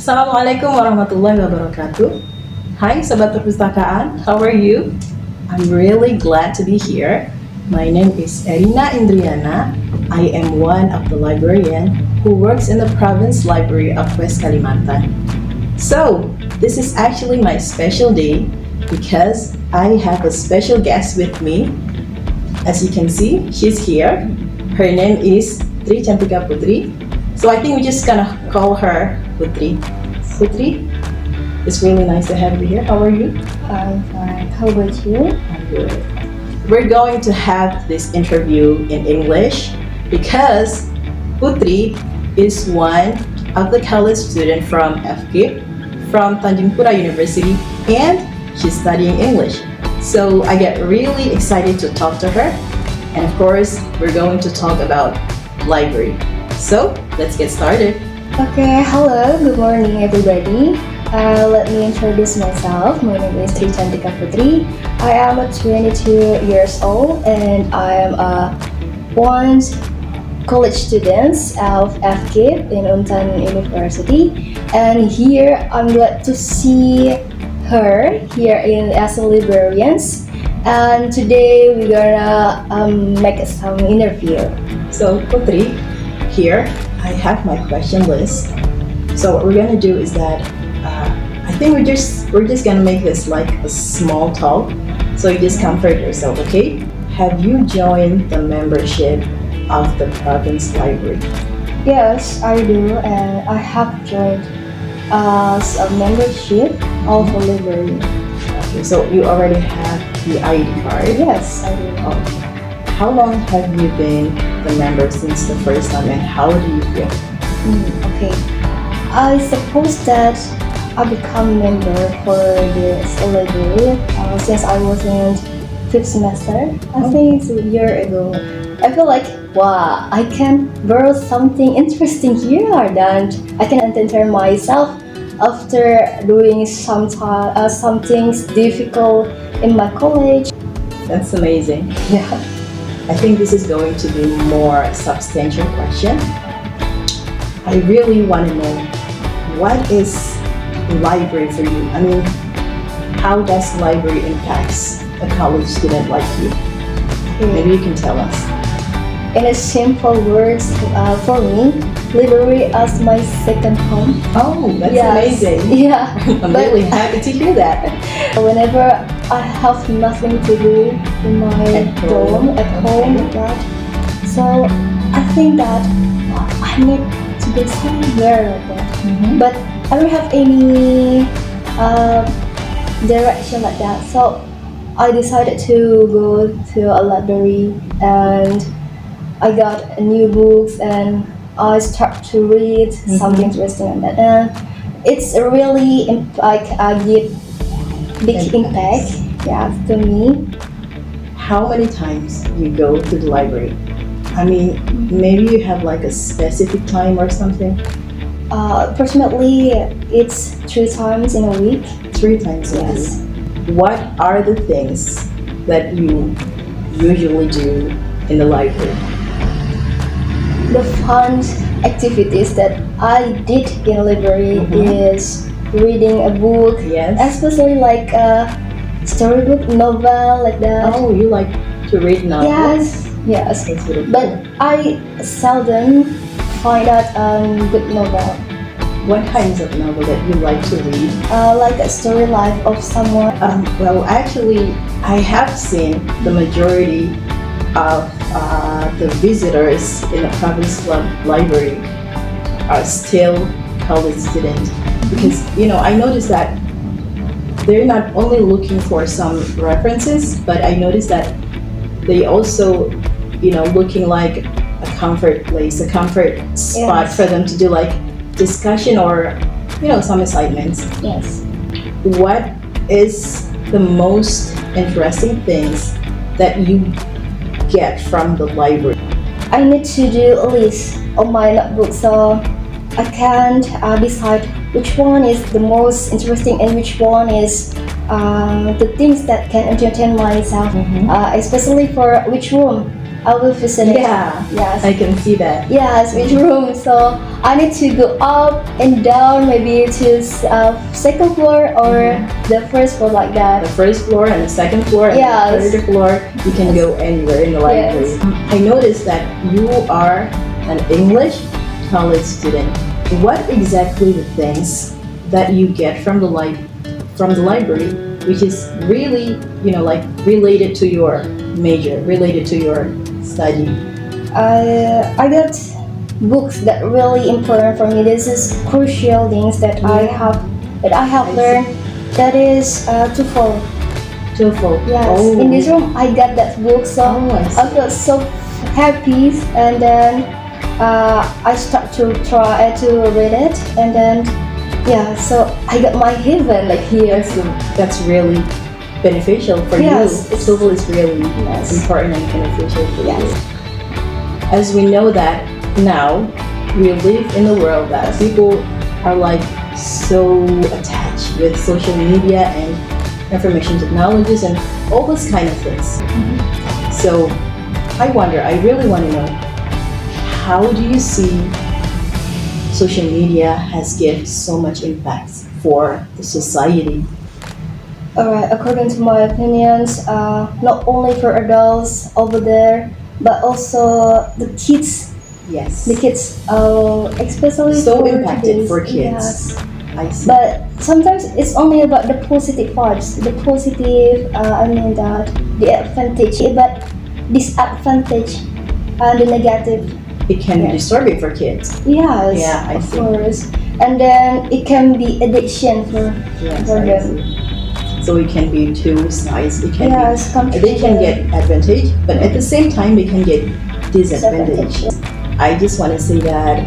Assalamualaikum warahmatullahi wabarakatuh. Hi Sobat Perpustakaan, how are you? I'm really glad to be here. My name is Erina Indriana. I am one of the librarian who works in the Province Library of West Kalimantan. So, this is actually my special day because I have a special guest with me. As you can see, she's here. Her name is Tri Cantika Putri. So I think we're just gonna call her Putri. Putri, it's really nice to have you here. How are you? I'm fine. How about you? I'm good. We're going to have this interview in English because Putri is one of the college student from FKIP from Tanjung Pura University, and she's studying English. So I get really excited to talk to her, and of course we're going to talk about library. So let's get started. Okay, hello, good morning everybody. Let me introduce myself. My name is Tri Cantika Putri. I am 22 years old and I am a one college student of FKIP in Untan University. And here I'm glad to see her here as a librarians. And today we're gonna make some interview. So Putri, here I have my question list. So what we're gonna do is that I think we're just gonna make this like a small talk. So you just comfort yourself, okay? Have you joined the membership of the Province Library? Yes, I do, and I have joined as a membership of a library. Okay, so you already have the ID card. Yes, I do. Okay. How long have you been the member since the first time, and how do you feel? Okay, I suppose that I become member for this library since I was in 5th semester. I think it's a year ago. I feel like, wow, I can borrow something interesting here, and I can enter myself after doing some things difficult in my college. That's amazing. Yeah. I think this is going to be more substantial question. I really want to know, what is library for you? I mean, how does library impacts a college student like you? Maybe you can tell us. In a simple words, for me, library is my second home. Oh, that's Yes. amazing. Yeah. I'm But really happy to hear that. whenever I have nothing to do in my At home. at home, Okay. like that, so I think that I need to go somewhere like that. But I don't have any direction like that. So I decided to go to a library and I got new books and I start to read something interesting on that. And it's really give big impact, yeah, to me. How many times you go to the library? I mean, maybe you have like a specific time or something? Approximately, it's 3 times in a week. 3 times a Yes. week. What are the things that you usually do in the library? The fun activities that I did in a library is reading a book, Yes. especially like a storybook, novel, like that. Oh, you like to read novels? Yes. That's really cool. But I seldom find out a good novel, What kinds of novel that you like to read? like a story life of someone. Well, actually, I have seen the majority of the visitors in the province library are still college students, because I noticed that they're not only looking for some references, but I noticed that they also looking like a comfort place, a comfort spot Yes. for them to do like discussion or some assignments. Yes. What is the most interesting things that you get from the library? I need to do a list of my notebook so I can decide which one is the most interesting and which one is the things that can entertain myself, especially for which room I will visit. Yeah, Yes. I can see that. Yes, which room. So I need to go up and down, maybe to second floor or the first floor like that. The first floor and the second floor and Yes. the third floor, you can go anywhere in the library. Yes. I noticed that you are an English college student. What exactly the things that you get from the library, which is really, like related to your major, related to your study? I got books that really important for me. This is crucial things that I have I learned. That is TOEFL. TOEFL. Yes. Oh. In this room, I got that book, so Oh, I see. I felt so happy, and then I start to try to read it, and then so I got my heaven like here. That's really beneficial for Yes. you. TOEFL is really Yes. important and beneficial for Yes. you. As we know that now we live in a world that people are like so attached with social media and information technologies and all those kind of things. So I really want to know, how do you see social media has given so much impact for the society? Alright, according to my opinions, not only for adults over there, but also the kids. Yes. The kids, especially So for impacted today's- for kids. Yes. I see. But sometimes it's only about the positive parts, the positive. That the advantage, but disadvantage, and the negative. It can be Yes. disturbing for kids. Yes, Yeah, I of see. course. And then it can be addiction for Yes, for I them. see. So it can be two sides. It can Yes, they can get advantage, but at the same time they can get disadvantage. I just want to say that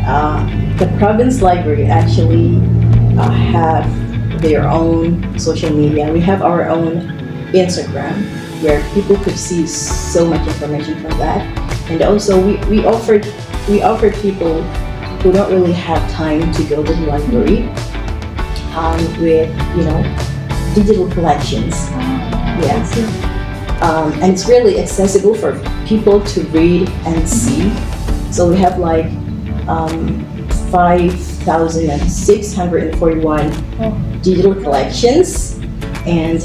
the province library actually have their own social media. We have our own Instagram where people could see so much information from that, and also we offered people who don't really have time to go to the library with digital collections. Yeah. And it's really accessible for people to read and see. So we have like 5,641 digital collections, and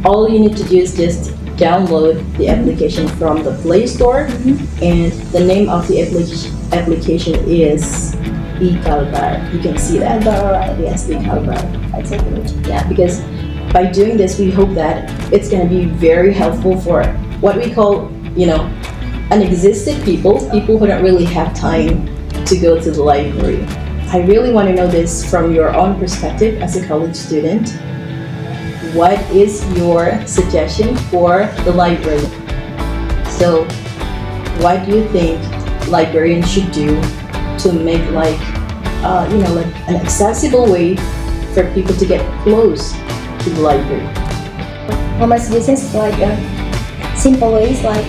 all you need to do is just download the application from the Play Store, and the name of the application is Kalbar. You can see that. Alright, Yes, Kalbar. I take it. Yeah, because by doing this, we hope that it's going to be very helpful for what we call, unexisted people who don't really have time to go to the library. I really want to know this from your own perspective as a college student. What is your suggestion for the library? So, what do you think librarians should do to make like an accessible way for people to get close to the library? Well, my suggestion is like simple ways, like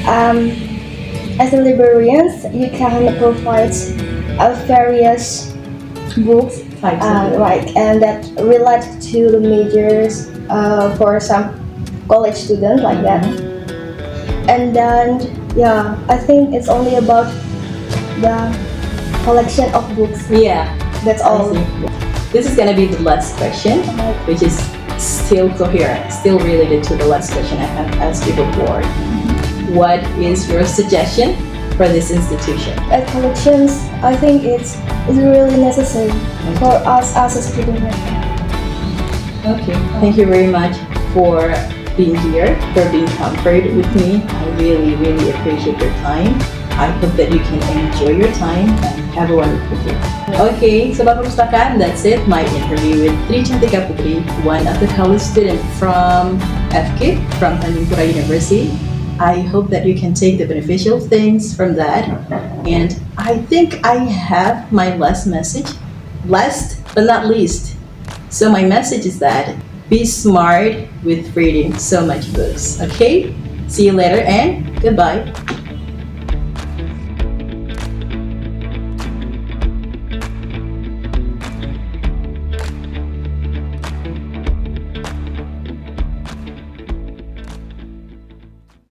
as a librarians, you can provide various books, Types of right, and that relate to the majors for some college students like that. And then I think it's only about the collection of books. Yeah, That's I all. see. This is gonna be the last question, which is still coherent, still related to the last question I have asked you before. What is your suggestion for this institution? At collections, I think it's really necessary for us as a student. Okay, thank you very much for being here, for being comforted with me. I really, really appreciate your time. I hope that you can enjoy your time and have a wonderful day. Okay, Sobat Perpustakaan, that's it. My interview with Tri Cantika Putri, one of the college students from FK, from Tanjung Pura University. I hope that you can take the beneficial things from that. And I think I have my last message, last but not least. So my message is that be smart with reading so much books. Okay? See you later and goodbye.